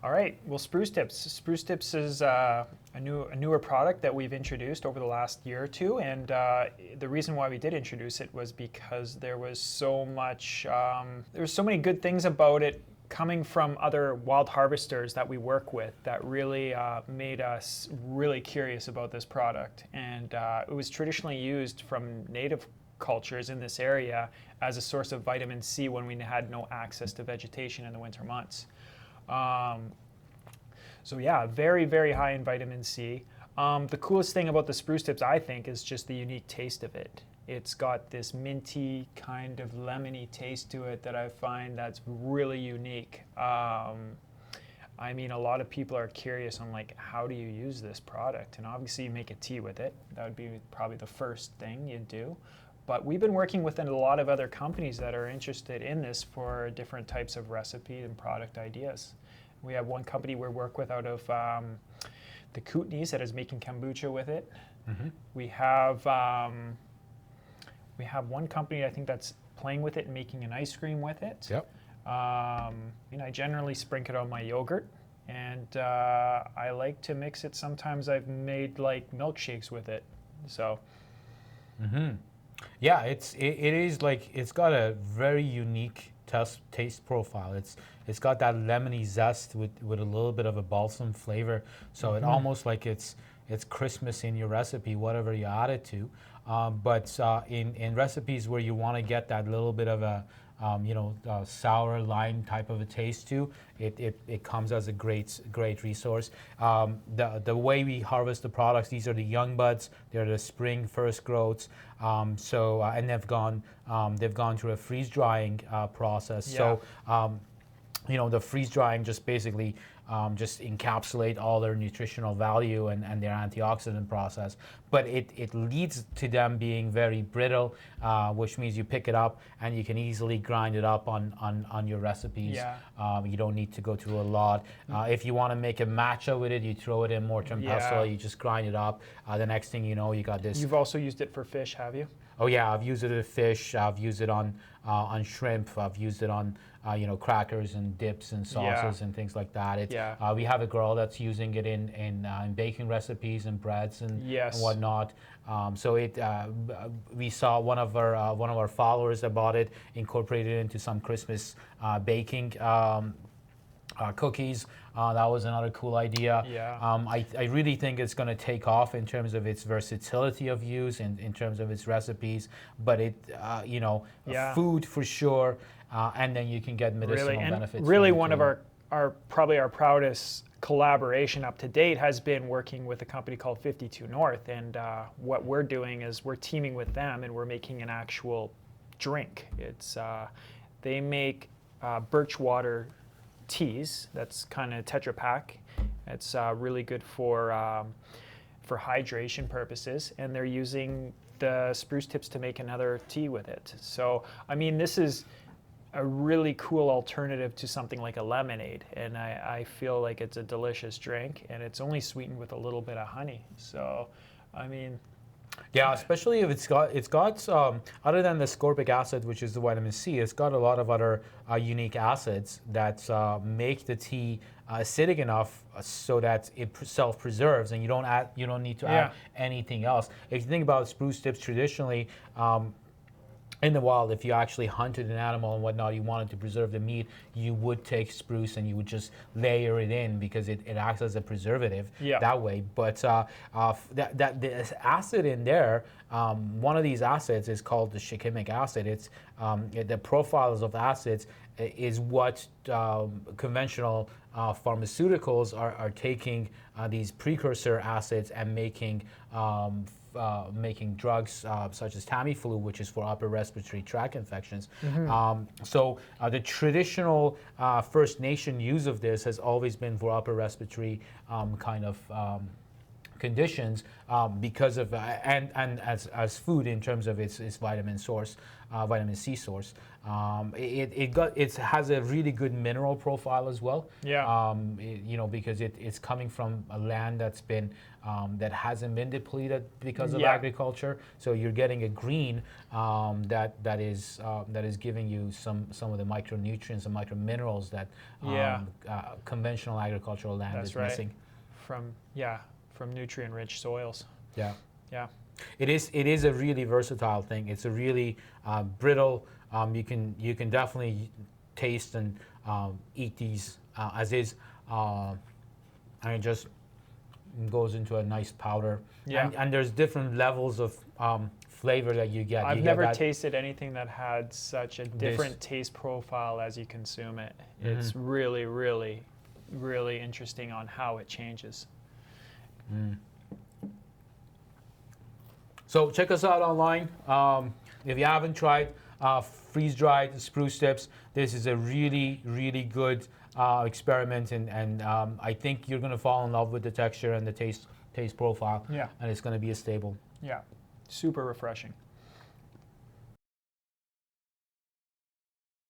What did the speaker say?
All right. Well, Spruce Tips. Spruce Tips is a newer product that we've introduced over the last year or two, and the reason why we did introduce it was because there was so much, there was so many good things about it coming from other wild harvesters that we work with that really made us really curious about this product. And it was traditionally used from native cultures in this area as a source of vitamin C when we had no access to vegetation in the winter months. So yeah, very, very high in vitamin C. The coolest thing about the Spruce Tips, I think, is just the unique taste of it. It's got this minty kind of lemony taste to it that I find that's really unique. I mean, a lot of people are curious on like, how do you use this product? And obviously you make a tea with it. That would be probably the first thing you do. But we've been working with a lot of other companies that are interested in this for different types of recipe and product ideas. We have one company we work with out of the Kootenays that is making kombucha with it. Mm-hmm. We have one company I think that's playing with it and making an ice cream with it. Yep. I generally sprinkle it on my yogurt, and I like to mix it. Sometimes I've made like milkshakes with it. So. Mm-hmm. Yeah, it is like it's got a very unique taste profile. It's got that lemony zest with a little bit of a balsam flavor. So it almost like it's Christmas in your recipe, whatever you add it to. But in recipes where you want to get that little bit of a sour lime type of a taste to it comes as a great resource. The way we harvest the products, these are the young buds. They're the spring first growths. And they've gone through a freeze drying process. Yeah. So the freeze drying just basically just encapsulate all their nutritional value and their antioxidant process. But it leads to them being very brittle, which means you pick it up and you can easily grind it up on your recipes. Yeah. You don't need to go through a lot. If you want to make a matcha with it, you throw it in mortar and pestle, you just grind it up. The next thing you know, you got this. You've also used it for fish, have you? Oh yeah, I've used it with fish. I've used it on shrimp. I've used it on crackers and dips and sauces and things like that. We have a girl that's using it in baking recipes and breads and whatnot. We saw one of our followers that bought it, incorporated it into some Christmas baking cookies. That was another cool idea. Yeah. I really think it's going to take off in terms of its versatility of use and in terms of its recipes. But food for sure, and then you can get medicinal benefits. Really, one of our probably our proudest collaboration up to date has been working with a company called 52 North, and what we're doing is we're teaming with them and we're making an actual drink. It's they make birch water teas. That's kind of Tetra Pak. It's really good for hydration purposes, and they're using the Spruce Tips to make another tea with it. So I mean, this is a really cool alternative to something like a lemonade, and I feel like it's a delicious drink, and it's only sweetened with a little bit of honey. So I mean, yeah, especially if it's got other than the ascorbic acid, which is the vitamin C, it's got a lot of other unique acids that make the tea acidic enough so that it self-preserves, and you don't need to add anything else. If you think about Spruce Tips traditionally, in the wild, if you actually hunted an animal and whatnot, you wanted to preserve the meat, you would take spruce and you would just layer it in because it acts as a preservative that way. But the acid in there, one of these acids is called the shikimic acid. It's the profiles of acids is what conventional pharmaceuticals are taking these precursor acids and making drugs such as Tamiflu, which is for upper respiratory tract infections. Mm-hmm. The traditional First Nation use of this has always been for upper respiratory kind of conditions because of and as food in terms of its vitamin source, vitamin C source. It has a really good mineral profile as well. Yeah. Because it's coming from a land that's been that hasn't been depleted because of Yeah. agriculture. So you're getting a green that is giving you some of the micronutrients and microminerals that Yeah. conventional agricultural land That's is right. missing. From nutrient-rich soils. Yeah. Yeah. It is a really versatile thing. It's a really brittle. You can definitely taste and eat these as is, and it just goes into a nice powder. Yeah. And there's different levels of flavor that you get. I've You never get that, tasted anything that had such a different taste profile as you consume it. It's really, really, really interesting on how it changes. So check us out online. If you haven't tried freeze-dried spruce tips, this is a really, really good experiment, and I think you're going to fall in love with the texture and the taste profile. Yeah. And it's going to be a staple. Yeah. Super refreshing.